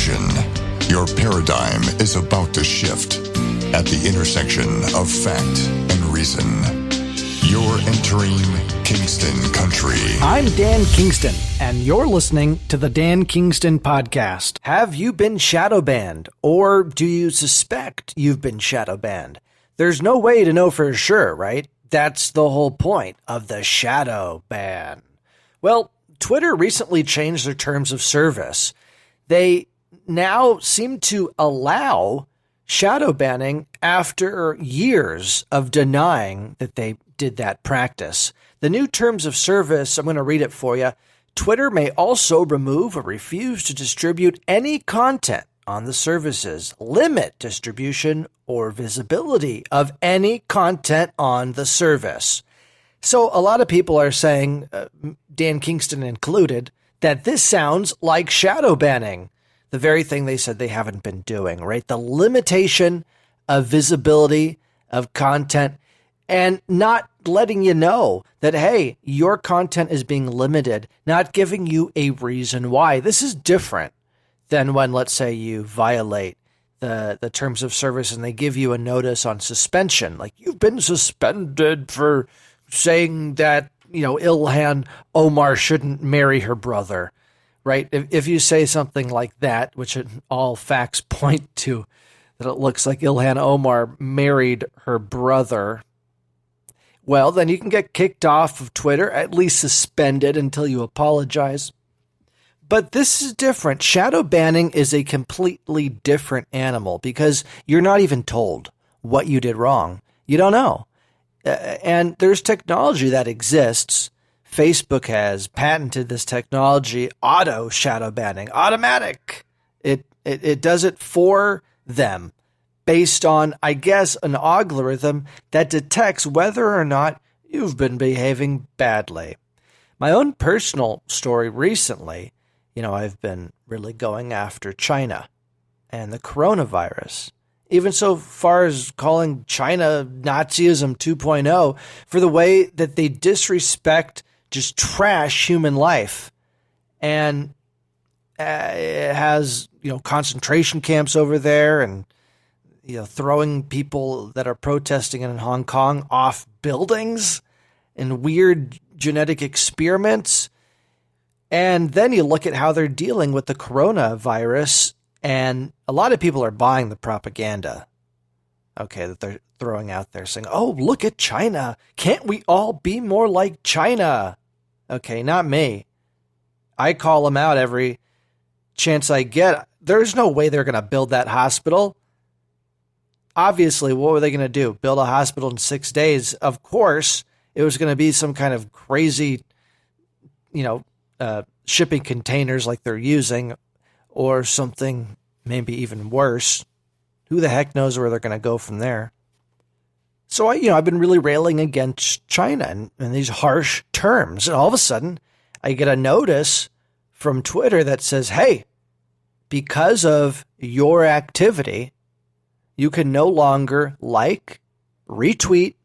Attention, your paradigm is about to shift at the intersection of fact and reason. You're entering Kingston Country. I'm Dan Kingston, and you're listening to the Dan Kingston Podcast. Have you been shadow banned, or do you suspect you've been shadow banned? There's no way to know for sure, right? That's the whole point of the shadow ban. Well, Twitter recently changed their terms of service. They now seem to allow shadow banning after years of denying that they did that practice. The new terms of service, I'm going to read it for you. Twitter may also remove or refuse to distribute any content on the services, limit distribution or visibility of any content on the service. So a lot of people are saying, Dan Kingston included, that this sounds like shadow banning, the very thing they said they haven't been doing, right? The limitation of visibility of content and not letting you know that, hey, your content is being limited, not giving you a reason why. This is different than when, let's say, you violate the terms of service and they give you a notice on suspension, like you've been suspended for saying that, Ilhan Omar shouldn't marry her brother, right? If you say something like that, which all facts point to that it looks like Ilhan Omar married her brother, well, then you can get kicked off of Twitter, at least suspended until you apologize. But this is different. Shadow banning is a completely different animal because you're not even told what you did wrong. You don't know. And there's technology that exists. Facebook has patented this technology, auto shadow banning, automatic. It does it for them based on, I guess, an algorithm that detects whether or not you've been behaving badly. My own personal story recently, I've been really going after China and the coronavirus, even so far as calling China Nazism 2.0 for the way that they disrespect, just trash human life. And it has, concentration camps over there and, throwing people that are protesting in Hong Kong off buildings and weird genetic experiments. And then you look at how they're dealing with the coronavirus, and a lot of people are buying the propaganda, that they're throwing out there saying, oh, look at China. Can't we all be more like China? Okay, not me. I call them out every chance I get. There's no way they're going to build that hospital. Obviously, what were they going to do? Build a hospital in 6 days? Of course, it was going to be some kind of crazy, shipping containers like they're using, or something maybe even worse. Who the heck knows where they're going to go from there? So I've been really railing against China in these harsh terms, and all of a sudden I get a notice from Twitter that says, hey, because of your activity, you can no longer like, retweet,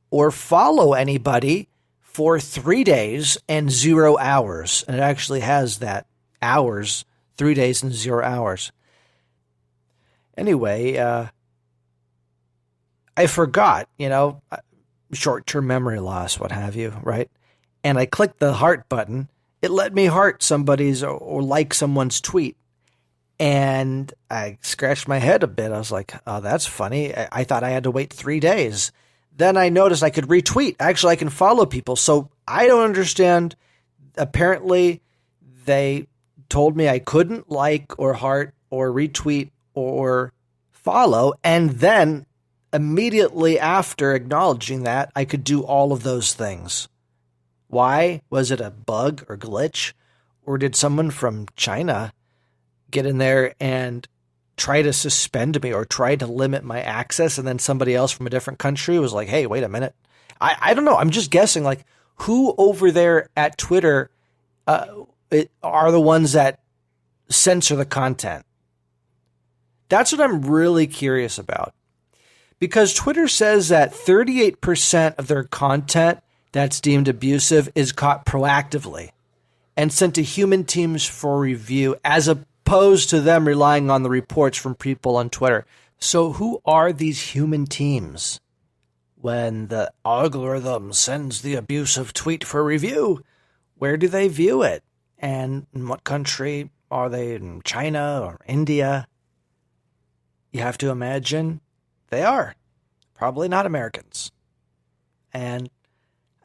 or follow anybody for 3 days and 0 hours. And it actually has that hours, 3 days and 0 hours. Anyway, I forgot, short-term memory loss, what have you, right? And I clicked the heart button. It let me heart somebody's or like someone's tweet. And I scratched my head a bit. I was like, oh, that's funny. I thought I had to wait 3 days. Then I noticed I could retweet. Actually, I can follow people. So I don't understand. Apparently, they told me I couldn't like or heart or retweet or follow. And then immediately after acknowledging that, I could do all of those things. Why? Was it a bug or glitch? Or did someone from China get in there and try to suspend me or try to limit my access, and then somebody else from a different country was like, hey, wait a minute. I don't know. I'm just guessing, like, who over there at Twitter are the ones that censor the content? That's what I'm really curious about. Because Twitter says that 38% of their content that's deemed abusive is caught proactively and sent to human teams for review as a opposed to them relying on the reports from people on Twitter. So who are these human teams? When the algorithm sends the abusive tweet for review, where do they view it? And in what country are they? In China or India? You have to imagine they are probably not Americans. And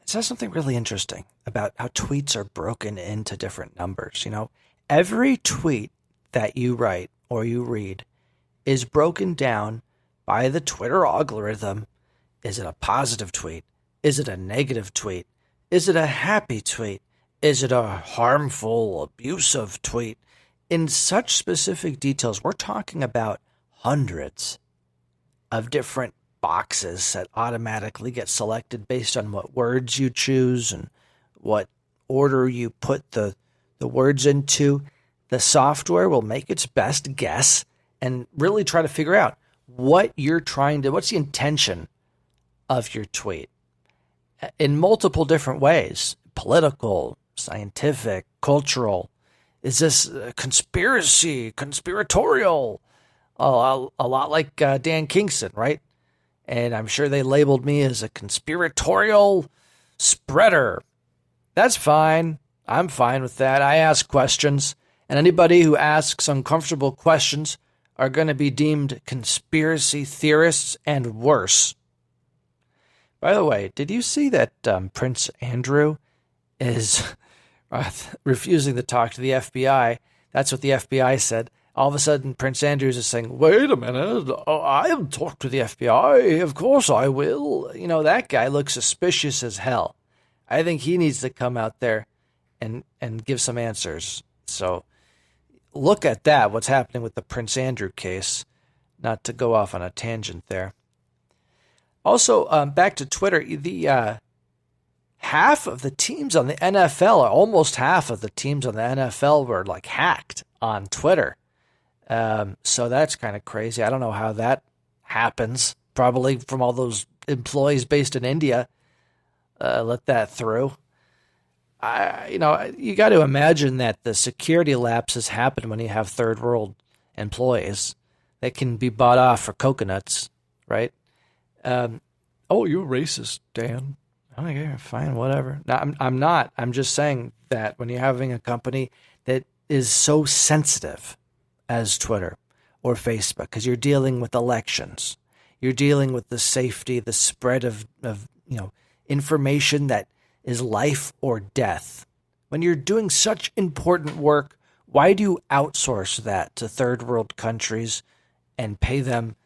it says something really interesting about how tweets are broken into different numbers. You know, every tweet that you write or you read is broken down by the Twitter algorithm. Is it a positive tweet? Is it a negative tweet? Is it a happy tweet? Is it a harmful, abusive tweet? In such specific details, we're talking about hundreds of different boxes that automatically get selected based on what words you choose and what order you put the words into. The software will make its best guess and really try to figure out what's the intention of your tweet in multiple different ways: political, scientific, cultural. Is this conspiratorial? A lot like Dan Kingston, right? And I'm sure they labeled me as a conspiratorial spreader. That's fine. I'm fine with that. I ask questions, and anybody who asks uncomfortable questions are going to be deemed conspiracy theorists and worse. By the way, did you see that Prince Andrew is refusing to talk to the FBI? That's what the FBI said. All of a sudden, Prince Andrews is saying, wait a minute, I'll talk to the FBI. Of course I will. You know, that guy looks suspicious as hell. I think he needs to come out there and give some answers. So look at that, what's happening with the Prince Andrew case. Not to go off on a tangent there. Also, back to Twitter, the half of the teams on the NFL, or almost half of the teams on the NFL, were like hacked on Twitter. So that's kind of crazy. I don't know how that happens. Probably from all those employees based in India let that through. You got to imagine that the security lapses happen when you have third world employees that can be bought off for coconuts, right? Oh, you're racist, Dan. Okay, fine, whatever. No, I'm not. I'm just saying that when you're having a company that is so sensitive as Twitter or Facebook, because you're dealing with elections, you're dealing with the safety, the spread of information that is life or death. When you're doing such important work, why do you outsource that to third world countries and pay them,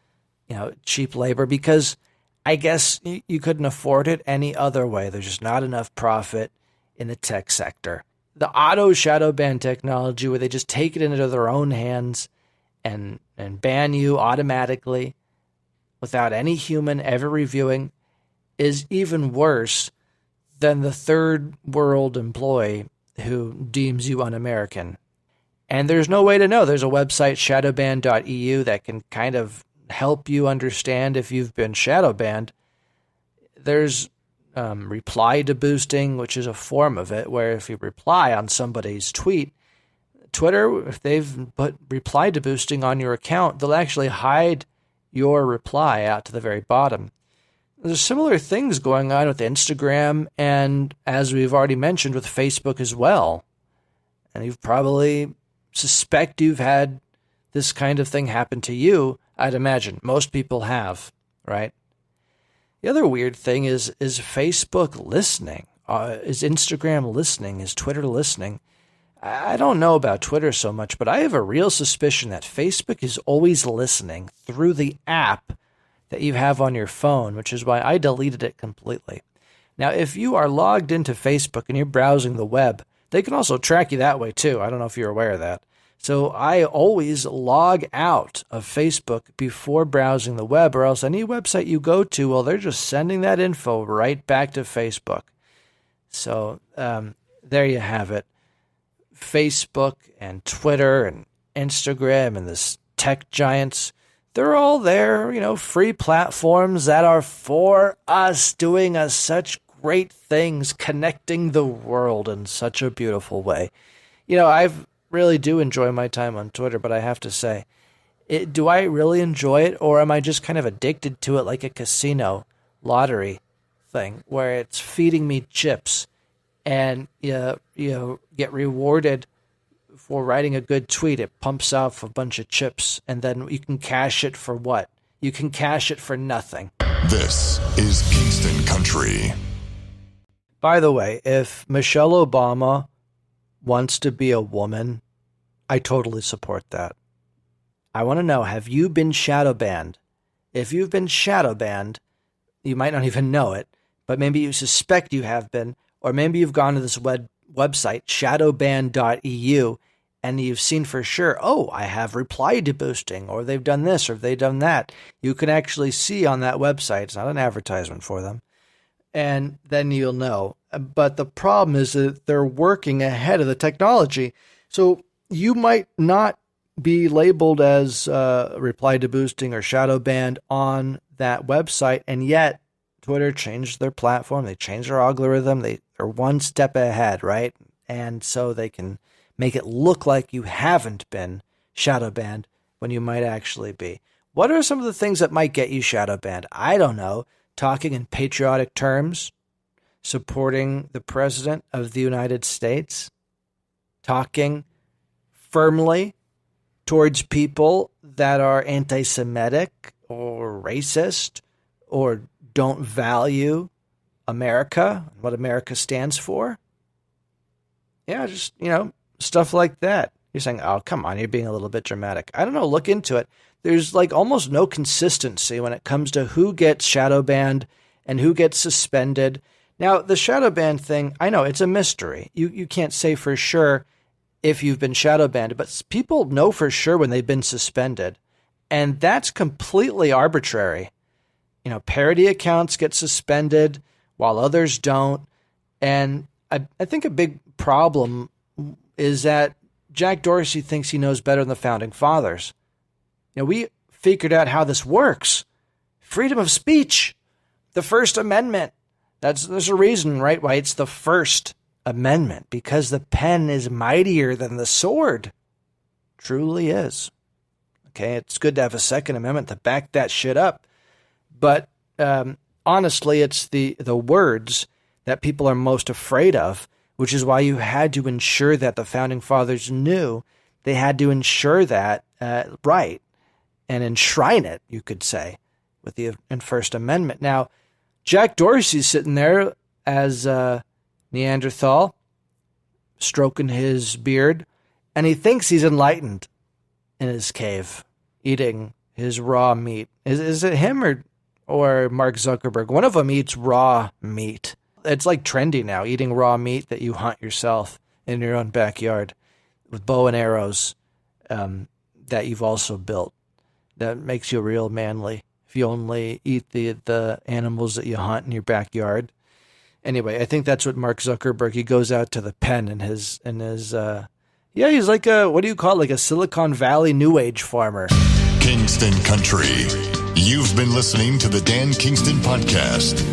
cheap labor? Because I guess you couldn't afford it any other way. There's just not enough profit in the tech sector. The auto shadow ban technology, where they just take it into their own hands and ban you automatically without any human ever reviewing, is even worse than the third world employee who deems you un-American. And there's no way to know. There's a website, shadowban.eu, that can kind of help you understand if you've been shadow banned. There's reply to boosting, which is a form of it, where if you reply on somebody's tweet, Twitter, if they've put reply to boosting on your account, they'll actually hide your reply out to the very bottom. There's similar things going on with Instagram and, as we've already mentioned, with Facebook as well. And you've probably suspect you've had this kind of thing happen to you. I'd imagine most people have, right? The other weird thing is Facebook listening? Is Instagram listening? Is Twitter listening? I don't know about Twitter so much, but I have a real suspicion that Facebook is always listening through the app that you have on your phone, which is why I deleted it completely. Now, if you are logged into Facebook and you're browsing the web, they can also track you that way too. I don't know if you're aware of that. So I always log out of Facebook before browsing the web, or else any website you go to, well, they're just sending that info right back to Facebook. So there you have it. Facebook and Twitter and Instagram and this tech giants, they're all there, free platforms that are for us, doing us such great things, connecting the world in such a beautiful way. I've really do enjoy my time on Twitter, but I have to say, do I really enjoy it, or am I just kind of addicted to it like a casino lottery thing where it's feeding me chips and you get rewarded for writing a good tweet? It pumps out a bunch of chips, and then you can cash it for what? You can cash it for nothing. This is Kingston Country. By the way, if Michelle Obama wants to be a woman, I totally support that. I want to know, have you been shadow banned? If you've been shadow banned, you might not even know it, but maybe you suspect you have been, or maybe you've gone to this website, shadowban.eu, and you've seen for sure, oh, I have replied to boosting, or they've done this, or they've done that. You can actually see on that website. It's not an advertisement for them. And then you'll know. But the problem is that they're working ahead of the technology. So you might not be labeled as reply to boosting or shadow banned on that website, and yet Twitter changed their platform. They changed their algorithm. They're one step ahead, right? And so they can make it look like you haven't been shadow banned when you might actually be. What are some of the things that might get you shadow banned? I don't know. Talking in patriotic terms, supporting the President of the United States, talking firmly towards people that are anti-Semitic or racist or don't value America, what America stands for. Yeah, just, stuff like that. You're saying, oh, come on, you're being a little bit dramatic. I don't know, look into it. There's like almost no consistency when it comes to who gets shadow banned and who gets suspended. Now, the shadow ban thing, I know it's a mystery. You can't say for sure if you've been shadow banned, but people know for sure when they've been suspended. And that's completely arbitrary. Parody accounts get suspended while others don't. And I think a big problem is that Jack Dorsey thinks he knows better than the Founding Fathers. We figured out how this works. Freedom of speech, the First Amendment. There's a reason, right, why it's the First Amendment, because the pen is mightier than the sword. Truly is. Okay, it's good to have a Second Amendment to back that shit up. But honestly, it's the words that people are most afraid of, which is why you had to ensure that the Founding Fathers knew. They had to ensure that right and enshrine it, you could say, with the First Amendment. Now, Jack Dorsey's sitting there as Neanderthal, stroking his beard, and he thinks he's enlightened in his cave, eating his raw meat. Is it him or Mark Zuckerberg? One of them eats raw meat. It's like trendy now, eating raw meat that you hunt yourself in your own backyard with bow and arrows that you've also built. That makes you real manly if you only eat the animals that you hunt in your backyard. Anyway, I think that's what Mark Zuckerberg, he goes out to the pen in his he's like what do you call it? Like a Silicon Valley New Age farmer. Kingston Country. You've been listening to the Dan Kingston Podcast.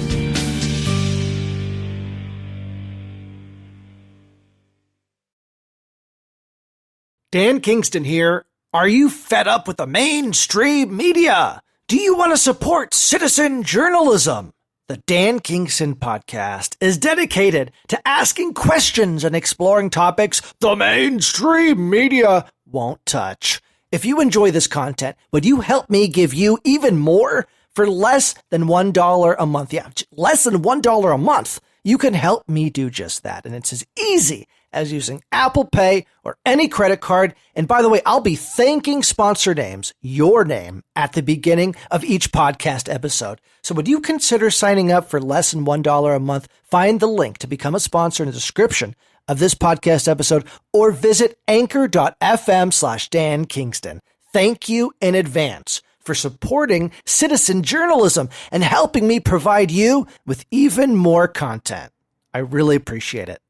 Dan Kingston here. Are you fed up with the mainstream media? Do you want to support citizen journalism? The Dan Kingston Podcast is dedicated to asking questions and exploring topics the mainstream media won't touch. If you enjoy this content, would you help me give you even more for less than $1 a month? Yeah, less than $1 a month. You can help me do just that. And it's as easy as using Apple Pay or any credit card. And by the way, I'll be thanking sponsor names, your name, at the beginning of each podcast episode. So would you consider signing up for less than $1 a month? Find the link to become a sponsor in the description of this podcast episode, or visit anchor.fm/Dan Kingston. Thank you in advance for supporting citizen journalism and helping me provide you with even more content. I really appreciate it.